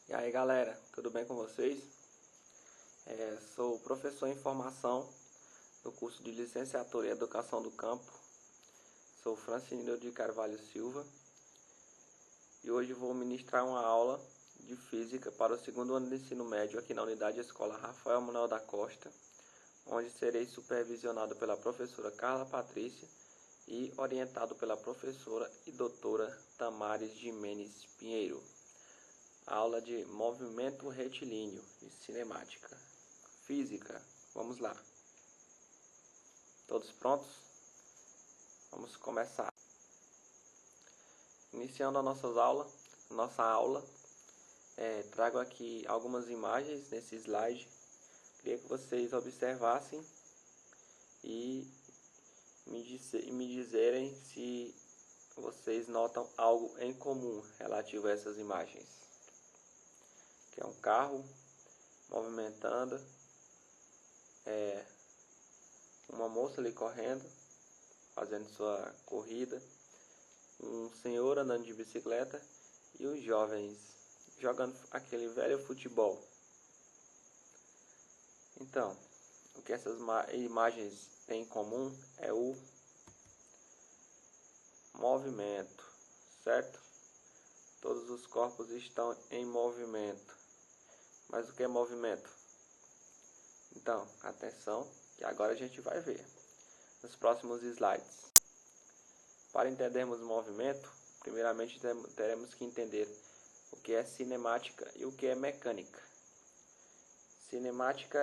E aí galera, tudo bem com vocês? Sou professor em formação do curso de Licenciatura em Educação do Campo. Sou Francinino de Carvalho Silva e hoje vou ministrar uma aula de Física para o segundo ano de ensino médio aqui na Unidade Escola Rafael Manuel da Costa, onde serei supervisionado pela professora Carla Patrícia e orientado pela professora e doutora Tamares Gimenez Pinheiro. Aula de movimento retilíneo e cinemática. Física, vamos lá. Todos prontos? Vamos começar. Iniciando a nossa aula, trago aqui algumas imagens nesse slide. Queria que vocês observassem e me dizerem se vocês notam algo em comum relativo a essas imagens. Que é um carro movimentando, uma moça ali correndo, fazendo sua corrida, um senhor andando de bicicleta e os jovens jogando aquele velho futebol. Então, o que essas imagens têm em comum é o movimento, certo? Todos os corpos estão em movimento. Mas o que é movimento? Então, atenção, que agora a gente vai ver nos próximos slides. Para entendermos movimento, primeiramente teremos que entender o que é cinemática e o que é mecânica. Cinemática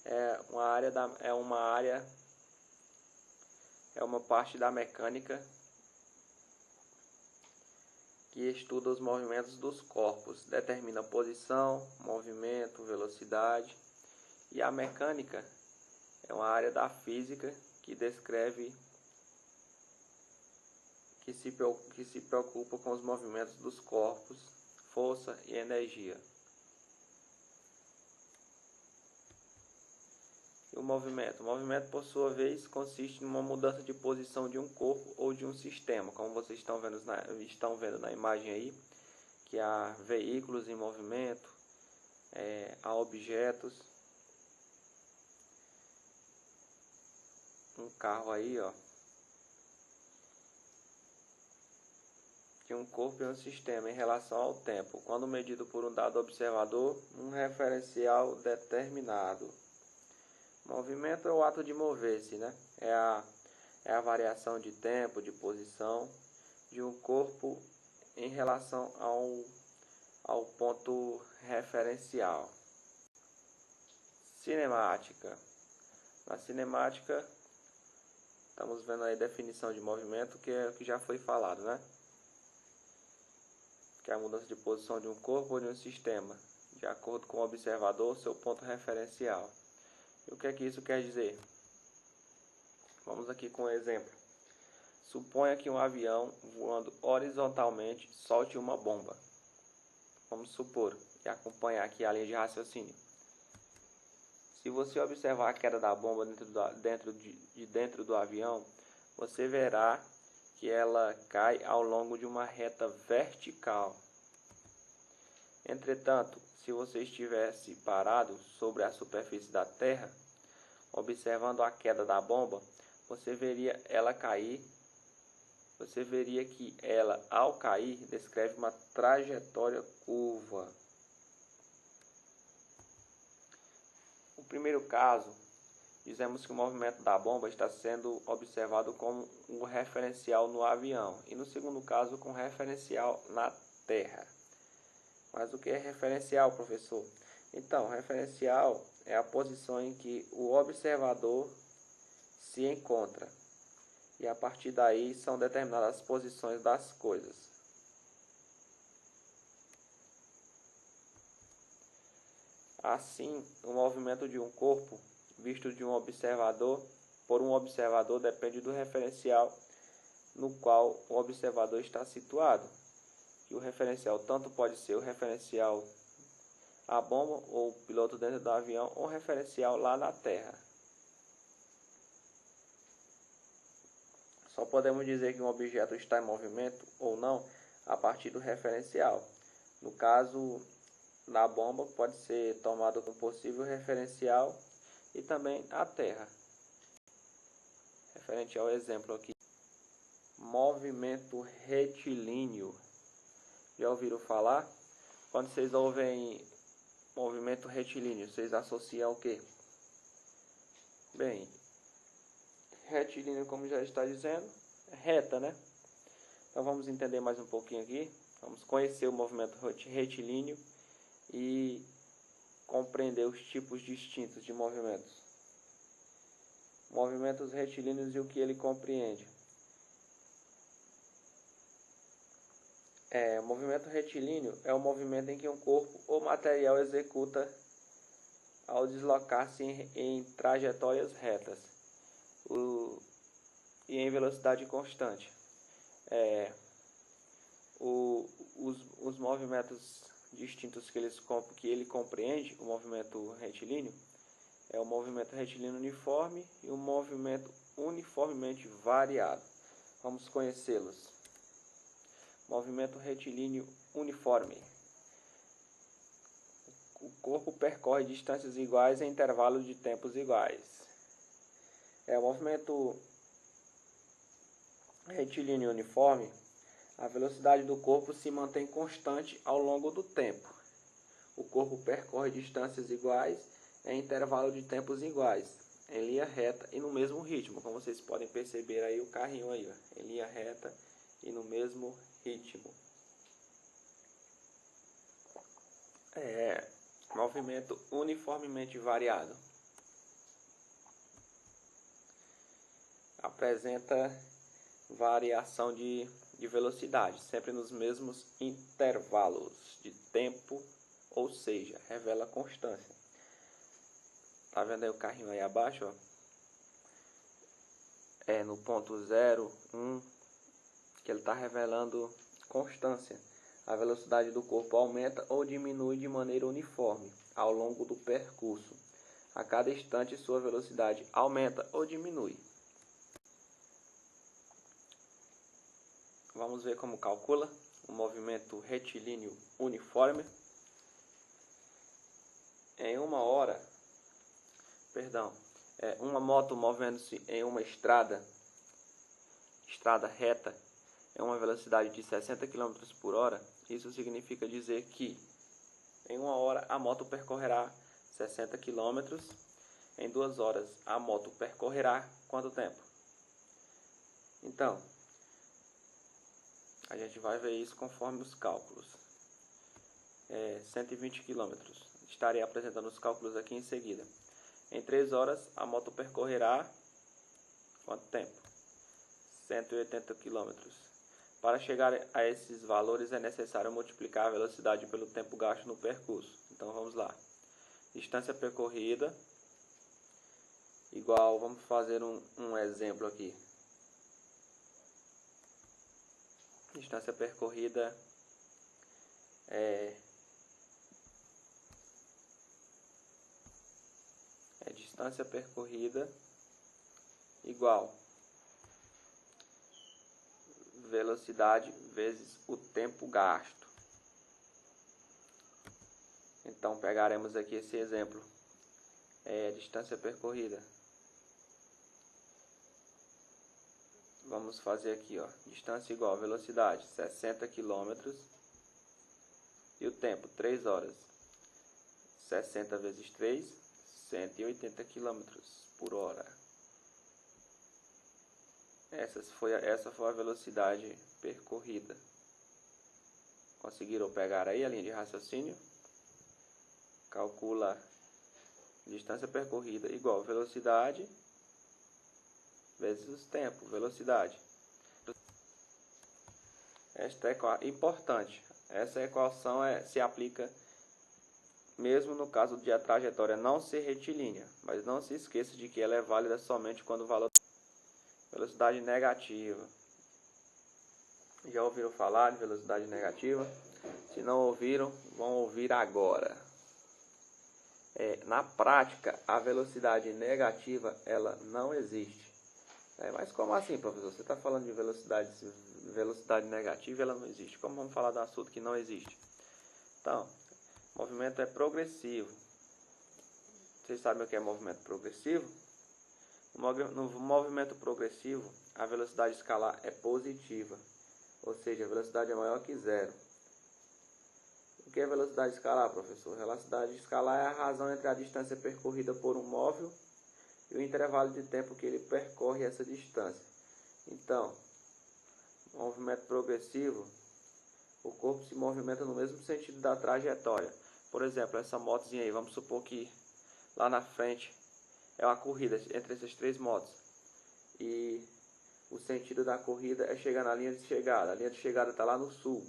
é uma parte da mecânica que estuda os movimentos dos corpos, determina posição, movimento, velocidade. E a mecânica é uma área da física que descreve, que se preocupa com os movimentos dos corpos, força e energia. E o movimento, por sua vez, consiste em uma mudança de posição de um corpo ou de um sistema, como vocês estão vendo na imagem aí, que há veículos em movimento, há objetos, um carro aí, ó, de um corpo e um sistema em relação ao tempo, quando medido por um dado observador, um referencial determinado. Movimento é o ato de mover-se, né? É a variação de tempo, de posição de um corpo em relação ao ponto referencial. Cinemática. Na cinemática, estamos vendo aí a definição de movimento, que é o que já foi falado, né? Que é a mudança de posição de um corpo ou de um sistema, de acordo com o observador, seu ponto referencial. E o que é que isso quer dizer? Vamos aqui com um exemplo. Suponha que um avião voando horizontalmente solte uma bomba. Vamos supor, e acompanhar aqui a linha de raciocínio. Se você observar a queda da bomba dentro do avião, você verá que ela cai ao longo de uma reta vertical. Entretanto, se você estivesse parado sobre a superfície da Terra, observando a queda da bomba, você veria que ela, ao cair, descreve uma trajetória curva. No primeiro caso, dizemos que o movimento da bomba está sendo observado como um referencial no avião, e no segundo caso, com referencial na Terra. Mas o que é referencial, professor? Então, referencial é a posição em que o observador se encontra. E a partir daí são determinadas as posições das coisas. Assim, o movimento de um corpo, visto por um observador, depende do referencial no qual o observador está situado. E o referencial tanto pode ser o referencial a bomba ou o piloto dentro do avião, ou referencial lá na Terra. Só podemos dizer que um objeto está em movimento ou não a partir do referencial. No caso da bomba, pode ser tomado como possível referencial e também a Terra. Referente ao exemplo aqui, movimento retilíneo. Já ouviram falar? Quando vocês ouvem movimento retilíneo, vocês associam ao quê? Bem, retilíneo, como já está dizendo, é reta, né? Então vamos entender mais um pouquinho aqui. Vamos conhecer o movimento retilíneo e compreender os tipos distintos de movimentos. Movimentos retilíneos e o que ele compreende. O movimento retilíneo é o movimento em que um corpo ou material executa ao deslocar-se em trajetórias retas e em velocidade constante. Os movimentos distintos que ele compreende, o movimento retilíneo, é o movimento retilíneo uniforme e o movimento uniformemente variado. Vamos conhecê-los. Movimento retilíneo uniforme. O corpo percorre distâncias iguais em intervalos de tempos iguais. O movimento retilíneo uniforme, a velocidade do corpo se mantém constante ao longo do tempo. O corpo percorre distâncias iguais em intervalo de tempos iguais, em linha reta e no mesmo ritmo. Como vocês podem perceber aí o carrinho aí, ó, em linha reta e no mesmo ritmo. Movimento uniformemente variado. Apresenta variação de velocidade, sempre nos mesmos intervalos de tempo, ou seja, revela constância. Tá vendo aí o carrinho aí abaixo, ó? No ponto 0, 1, que ele está revelando constância. A velocidade do corpo aumenta ou diminui de maneira uniforme ao longo do percurso. A cada instante, sua velocidade aumenta ou diminui. Vamos ver como calcula o movimento retilíneo uniforme. Em uma moto movendo-se em uma estrada reta em uma velocidade de 60 km por hora, isso significa dizer que em 1 hora a moto percorrerá 60 km, em 2 horas a moto percorrerá quanto tempo? Então, a gente vai ver isso conforme os cálculos. 120 km. Estarei apresentando os cálculos aqui em seguida. Em 3 horas a moto percorrerá quanto tempo? 180 km. Para chegar a esses valores é necessário multiplicar a velocidade pelo tempo gasto no percurso. Então vamos lá. Distância percorrida igual, vamos fazer um exemplo aqui. Distância percorrida distância percorrida igual velocidade vezes o tempo gasto. Então pegaremos aqui esse exemplo, distância percorrida. Vamos fazer aqui, ó, distância igual velocidade 60 km e o tempo 3 horas. 60 vezes 3, 180 km por hora. Essa foi a velocidade percorrida. Conseguiram pegar aí a linha de raciocínio? Calcula distância percorrida igual velocidade vezes o tempo, velocidade. Esta é importante. Essa equação se aplica mesmo no caso de a trajetória não ser retilínea, mas não se esqueça de que ela é válida somente quando o valor velocidade negativa. Já ouviram falar de velocidade negativa? Se não ouviram, vão ouvir agora. Na prática, a velocidade negativa ela não existe. Mas como assim, professor? Você está falando de velocidade negativa, ela não existe. Como vamos falar de um assunto que não existe? Então, movimento é progressivo. Vocês sabem o que é movimento progressivo? No movimento progressivo, a velocidade escalar é positiva, ou seja, a velocidade é maior que zero. O que é velocidade escalar, professor? A velocidade escalar é a razão entre a distância percorrida por um móvel e o intervalo de tempo que ele percorre essa distância. Então, movimento progressivo, o corpo se movimenta no mesmo sentido da trajetória. Por exemplo, essa motozinha aí, vamos supor que lá na frente é uma corrida entre essas três motos. E o sentido da corrida é chegar na linha de chegada. A linha de chegada está lá no sul.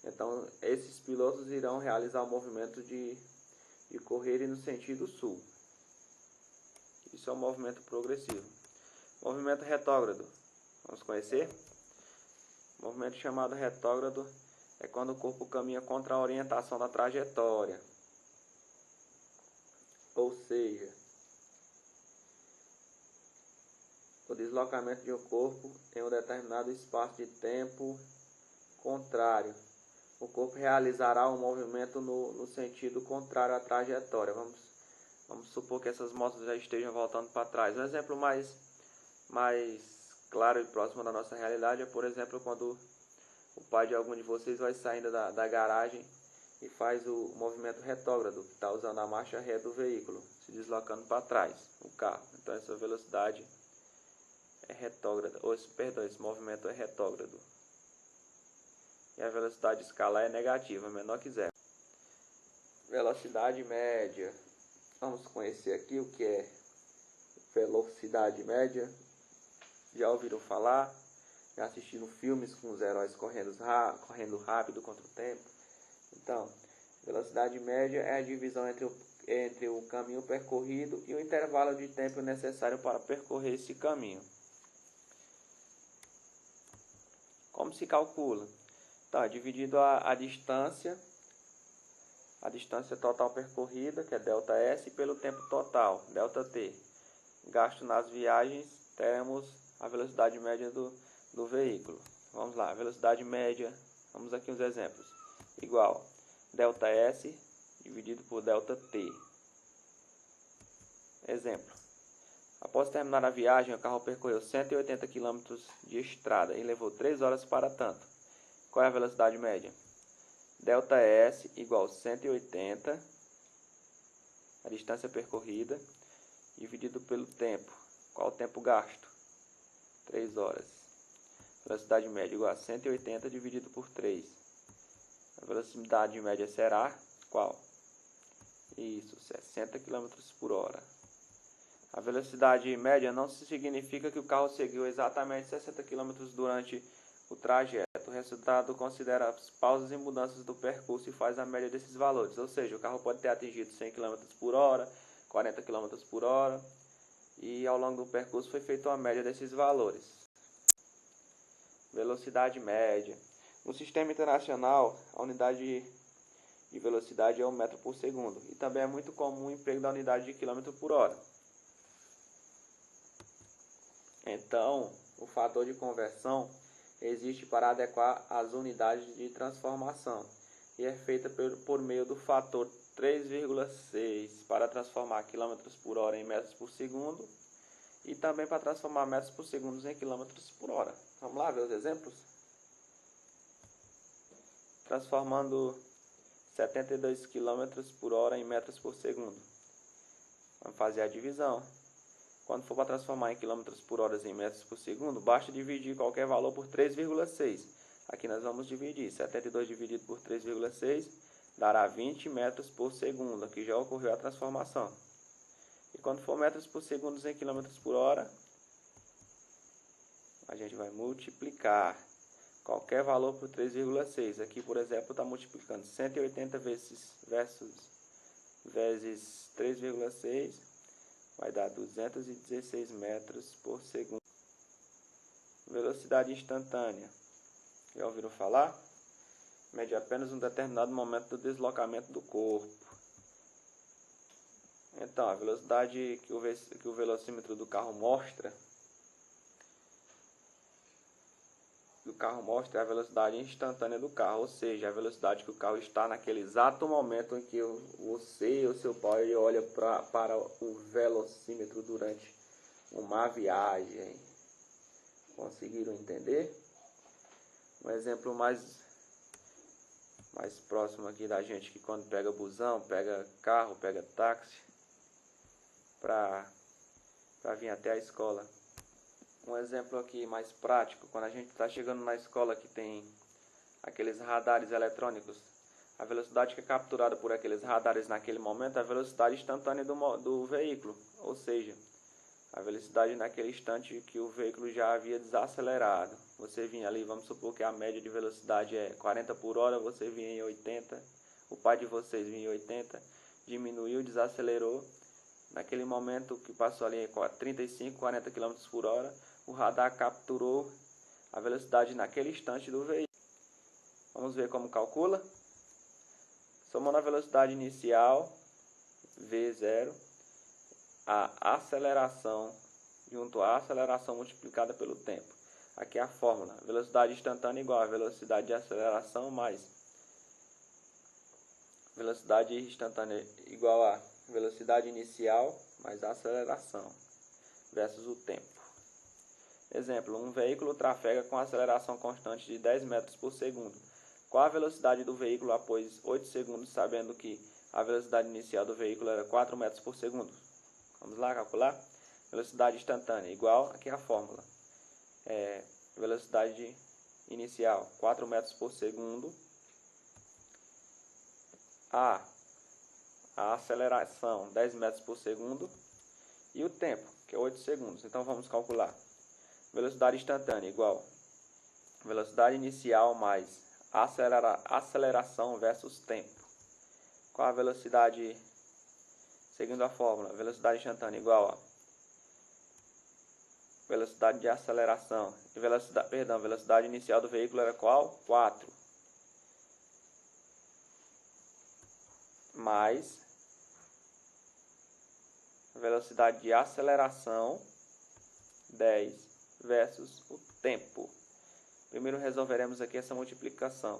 Então, esses pilotos irão realizar o movimento de correr no sentido sul. Isso é um movimento progressivo. Movimento retrógrado. Vamos conhecer? O movimento chamado retrógrado é quando o corpo caminha contra a orientação da trajetória. Ou seja, o deslocamento de um corpo em um determinado espaço de tempo contrário. O corpo realizará um movimento no sentido contrário à trajetória. Vamos supor que essas motos já estejam voltando para trás. Um exemplo mais claro e próximo da nossa realidade é, por exemplo, quando o pai de algum de vocês vai saindo da garagem e faz o movimento retrógrado, que está usando a marcha ré do veículo, se deslocando para trás, o carro. Então essa velocidade é retrógrada, esse movimento é retrógrado. E a velocidade escalar é negativa, menor que zero. Velocidade média. Vamos conhecer aqui o que é velocidade média. Já ouviram falar? Já assistiram filmes com os heróis correndo rápido contra o tempo? Então, velocidade média é a divisão entre o caminho percorrido e o intervalo de tempo necessário para percorrer esse caminho. Como se calcula? Então, é dividido a distância total percorrida, que é ΔS, pelo tempo total, ΔT. Gasto nas viagens, teremos a velocidade média do veículo. Vamos lá, velocidade média, vamos aqui uns exemplos. Igual ΔS dividido por ΔT. Exemplo. Após terminar a viagem, o carro percorreu 180 km de estrada e levou 3 horas para tanto. Qual é a velocidade média? ΔS igual 180, a distância percorrida, dividido pelo tempo. Qual o tempo gasto? 3 horas. Velocidade média igual a 180 dividido por 3. A velocidade média será qual? Isso, 60 km por hora. A velocidade média não significa que o carro seguiu exatamente 60 km durante o trajeto. O resultado considera as pausas e mudanças do percurso e faz a média desses valores. Ou seja, o carro pode ter atingido 100 km por hora, 40 km por hora, e ao longo do percurso foi feita uma média desses valores. Velocidade média. No sistema internacional, a unidade de velocidade é 1 metro por segundo. E também é muito comum o emprego da unidade de quilômetro por hora. Então, o fator de conversão existe para adequar as unidades de transformação e é feita por meio do fator 3,6 para transformar quilômetros por hora em metros por segundo e também para transformar metros por segundo em quilômetros por hora. Vamos lá ver os exemplos? Transformando 72 km por hora em metros por segundo. Vamos fazer a divisão. Quando for para transformar em quilômetros por hora em metros por segundo, basta dividir qualquer valor por 3,6. Aqui nós vamos dividir 72 dividido por 3,6 dará 20 metros por segundo. Aqui já ocorreu a transformação. E quando for metros por segundo em quilômetros por hora, a gente vai multiplicar qualquer valor por 3,6. Aqui, por exemplo, está multiplicando 180 vezes 3,6. Vai dar 216 metros por segundo. Velocidade instantânea. Já ouviram falar? Mede apenas um determinado momento do deslocamento do corpo. Então, a velocidade que o velocímetro do carro mostra, carro mostra é a velocidade instantânea do carro, ou seja, a velocidade que o carro está naquele exato momento em que você e o seu pai olha para o velocímetro durante uma viagem. Conseguiram entender? Um exemplo mais próximo aqui da gente, que quando pega busão, pega carro, pega táxi para vir até a escola. Um exemplo aqui mais prático, quando a gente está chegando na escola que tem aqueles radares eletrônicos, a velocidade que é capturada por aqueles radares naquele momento é a velocidade instantânea do veículo, ou seja, a velocidade naquele instante que o veículo já havia desacelerado. Você vinha ali, vamos supor que a média de velocidade é 40 por hora, você vinha em 80, o pai de vocês vinha em 80, diminuiu, desacelerou. Naquele momento que passou ali 35, 40 km por hora, o radar capturou a velocidade naquele instante do veículo. Vamos ver como calcula. Somando a velocidade inicial, V0, a aceleração, junto à aceleração multiplicada pelo tempo. Aqui é a fórmula. Velocidade instantânea igual a velocidade de aceleração mais velocidade instantânea igual a velocidade inicial mais a aceleração versus o tempo. Exemplo, um veículo trafega com aceleração constante de 10 metros por segundo. Qual a velocidade do veículo após 8 segundos, sabendo que a velocidade inicial do veículo era 4 metros por segundo? Vamos lá calcular? Velocidade instantânea igual, aqui é a fórmula. Velocidade inicial 4 metros por segundo. A aceleração 10 metros por segundo. E o tempo, que é 8 segundos. Então vamos calcular. Velocidade instantânea igual velocidade inicial mais aceleração versus tempo. Qual a velocidade, seguindo a fórmula? Velocidade instantânea igual a velocidade de aceleração. Velocidade inicial do veículo era qual? 4. Mais velocidade de aceleração 10 versus o tempo. Primeiro resolveremos aqui essa multiplicação.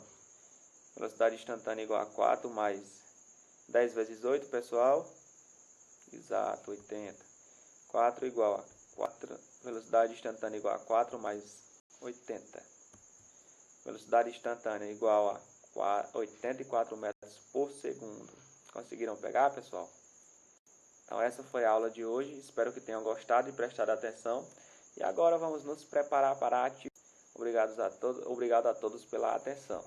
Velocidade instantânea igual a 4 mais 10 vezes 8, pessoal. Exato, 80. 4 igual a 4. Velocidade instantânea igual a 4 mais 80. Velocidade instantânea igual a 84 metros por segundo. Conseguiram pegar, pessoal? Então essa foi a aula de hoje. Espero que tenham gostado e prestado atenção. E agora vamos nos preparar para a atividade. Obrigado a todos pela atenção.